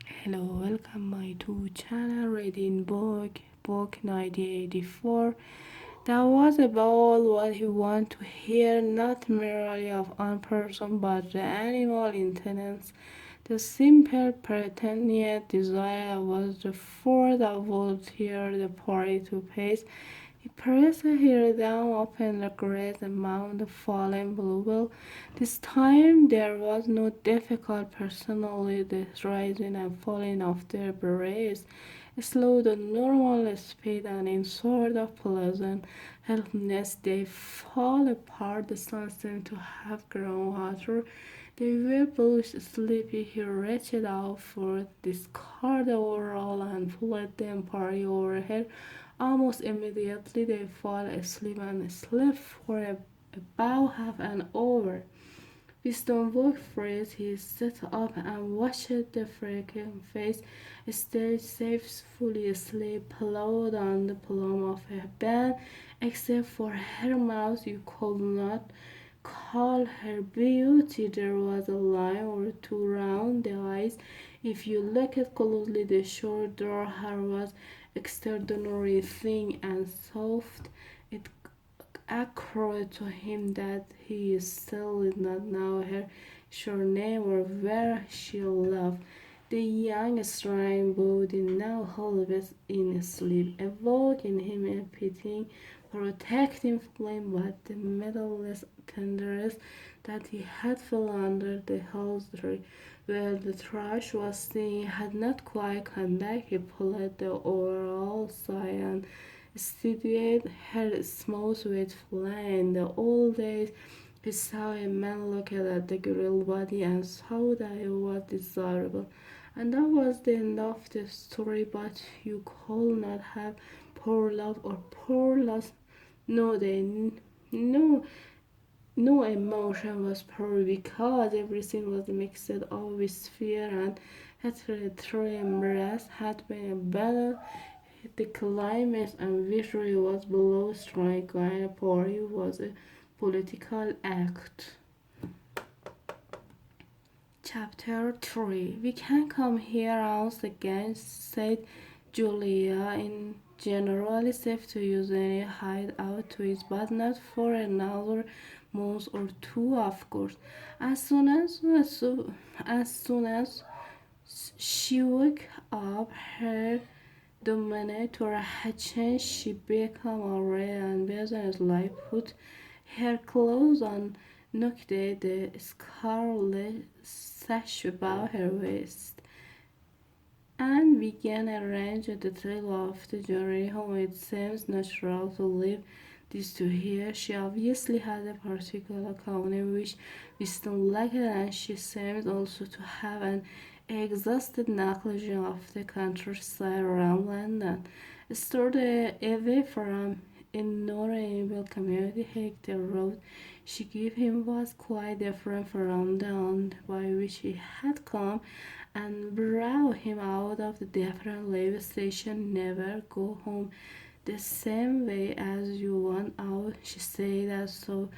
Hello, welcome my to channel reading book 1984. That was about what he want to hear, not merely of one person, but the animal intents. The simple pretended desire was the force that would tear the party to pace. He pressed her down upon the great amount of fallen bluebell. This time there was no difficult personally the rising and falling of their berets. Slow the normal speed and in sort of pleasant helplessness they fall apart. The sun seemed to have grown hotter. They were both sleepy. He reached out for discard overall and pulled them party overhead. Almost immediately they fall asleep and slept for about half an hour. Wisdom woke freeze. He sat up and watched the freaking face stay fully asleep, pillowed on the palm of her bed. Except for her mouth, you could not call her beauty. There was a line or two round the eyes. If you looked closely, the short dark hair was extraordinary thin and soft. It occurred to him that he still did not know her surname or where she lived. The young strain body now half in sleep awoke in him a pitying, protecting flame, but the meadow-less tenderness that he had felt under the hosiery where the thrush was singing had not quite come back. He pulled the overall sigh and studied her smooth sweet flank. In the old days he saw a man look at the girl body and saw that it was desirable. And that was the end of the story, but you could not have poor love or poor loss. No, no, no emotion was poor because everything was mixed up with fear and hatred. Embrace had been a battle. The climate and victory was below strike and a party was a political act. Chapter 3. We can come here once again, said Julia, in generally safe to use any hideout twist, but not for another month or two, of course. As soon as she woke up, her dominator had changed. She became array and businesslike, put her clothes on, knocked the scarlet sash about her waist, and began arranging the detail of the journey home. It seems natural to leave this to her. She obviously had a particular account in which wisdom lacked, and she seemed also to have an exhausted knowledge of the countryside around London. Stored away from ignorable community, the road she gave him was quite different from the one by which he had come, and brought him out of the different railway station. Never go home the same way as you went out, she said, as so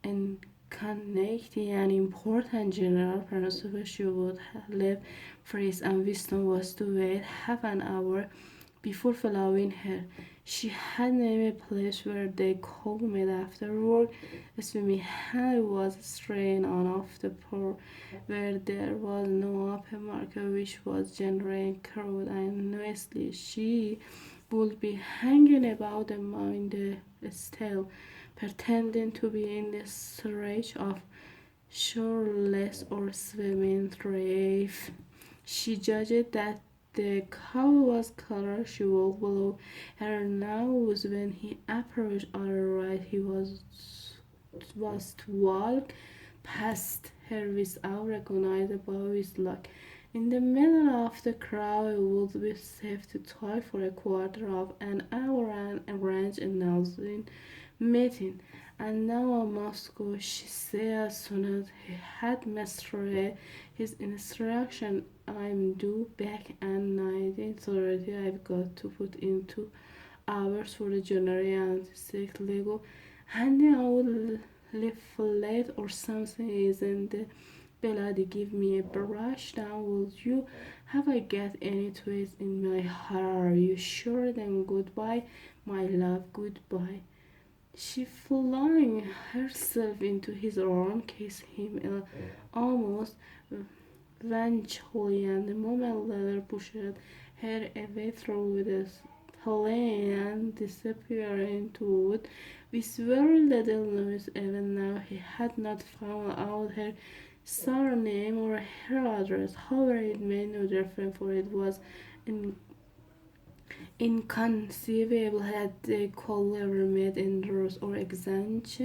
in connecting an important general principle. She would have left phrase and wisdom was to wait half an hour before following her. She had named a place where they could meet after work. Swimming hand was straying on off the port, where there was no open market, which was generally crowded and noisy. She would be hanging about them in the still, pretending to be in the search of shoreless or swimming reef. She judged that the cow was color. She walked below her nose when he approached. Otherwise, he was to walk past her without recognizing his luck. In the middle of the crowd, it would be safe to talk for a quarter of an hour and arrange announcing meeting. And now I must go, she said as soon as he had mastered his instruction. I'm due back at 19:30. I've got to put in 2 hours for the journey and 6 Lego. Handing out leaflet or something isn't the bloody give me a brush down, will you? Have I got any twist in my heart? Are you sure? Then goodbye, my love, goodbye. She flung herself into his arm, kissed him almost vengefully, and a moment later pushed her away through the lane and disappeared into wood with very little noise. Even now he had not found out her surname or her address. However, it made no difference, for it was in inconceivable that they could ever meet indoors or exchange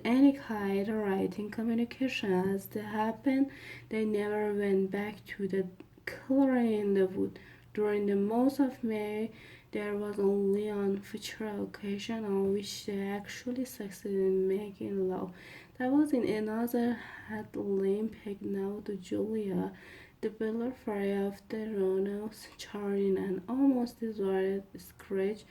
any kind of writing communication. As they happened, they never went back to the clearing in the wood. During the month of May, there was only one future occasion on which they actually succeeded in making love. That was in another had Lynn pegged now to Julia. The belfry of the Ronalds, charring and almost desired scratch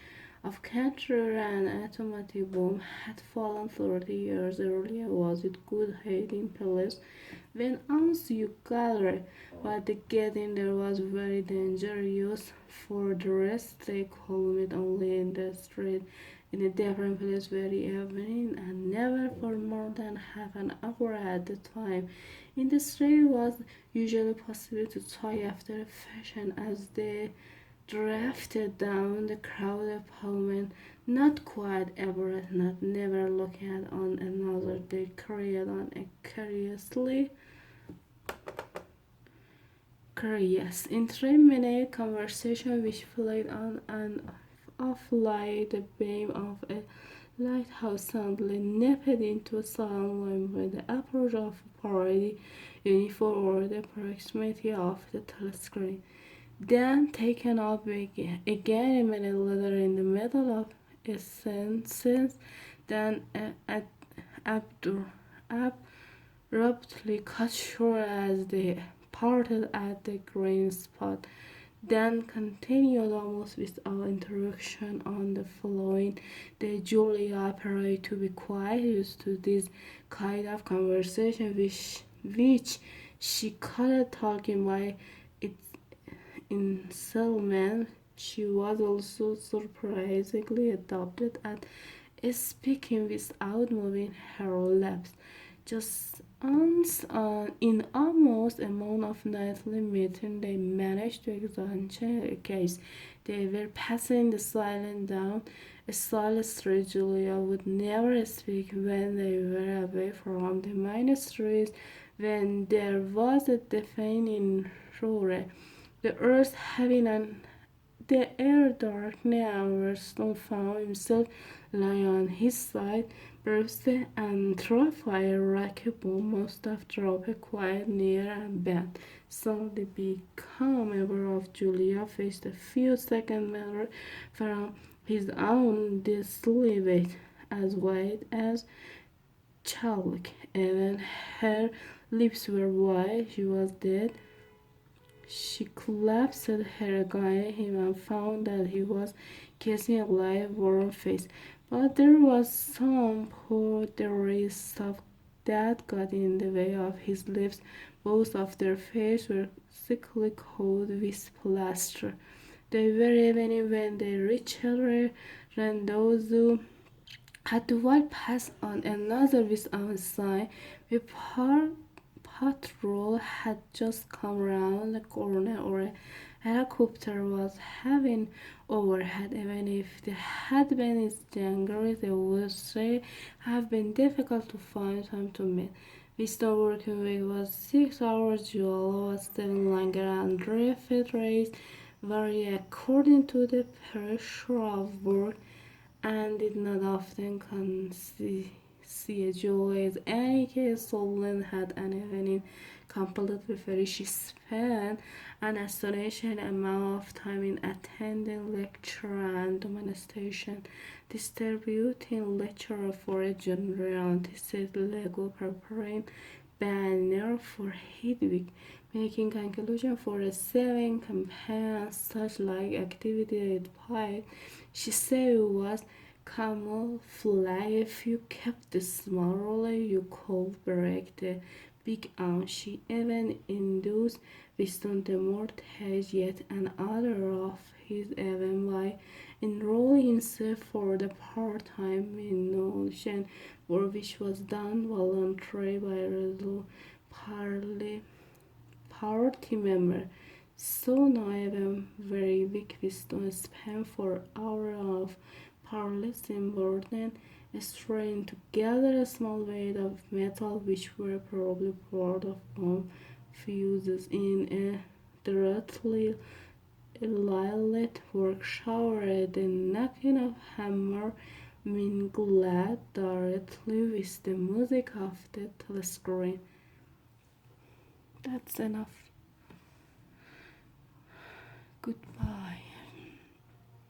of cancer and automatic bomb had fallen 30 years earlier. Was it good hiding place when once you gather, but the getting there was very dangerous. For the rest, they could meet only in the street, in a different place very evening, and never for more than half an hour at a time. In the street, it was usually possible to talk after a fashion as they drafted down the crowded pavement, not quite abreast, not never looking at one another. They carried on a curious, in 3 minute conversation which played on and off like the beam of a lighthouse suddenly nipped into silence with the approach of a party uniform or the proximity of the telescreen. Then taken up again a minute later in the middle of a sentence, then abruptly cut short as they parted at the green spot, then continued almost without interruption on the following day. Julia appeared to be quite used to this kind of conversation, which she caught talking by its installment. She was also surprisingly adapted at speaking without moving her lips. Just once in almost a month of nightly meeting, they managed to exchange a case. They were passing the silent down a silent street. Julia would never speak when they were away from the main streets, when there was a deafening roar, the earth having an the air dark now, Weston found himself lying on his side, bruised and terrified. Rocky Boom must have dropped quite near and bent. Suddenly become aware of Julia's face a few seconds later from his own disbelief, as white as chalk. Even her lips were white. She was dead. She collapsed her against him and found that he was kissing a live, warm face. But there was some powdery stuff that got in the way of his lips. Both of their faces were thickly coated with plaster. They were even when they reached her, Randazzo had to walk past on another without sign. The patrol had just come round the corner, or a helicopter was having overhead. Even if they had been in January, they would say have been difficult to find time to meet. Vista working week was 6 hours. July was 7 longer, and refit rates vary according to the pressure of work, and did not often CHOA's any case. Solon had an evening completely free. She spent an astonishing amount of time in attending lecture and demonstration, distributing lecture for a general anticipated Lego, preparing banner for Hedwig, making conclusion for a 7 campaign, such like activity at Pi. She said it was camouflage. If you kept the small roller, you could break the big arm. She even induced Wisdom the mortgage yet another of his even by enrolling himself for the part-time notion work which was done voluntarily by resolution party member. So now even very weak wisdom spent for hours of paralyzing burden, stringing together a small weight of metal which were probably part of bomb fuses in a directly lilac work shower. The knocking of hammer mingled directly with the music of the telescreen. That's enough. Goodbye.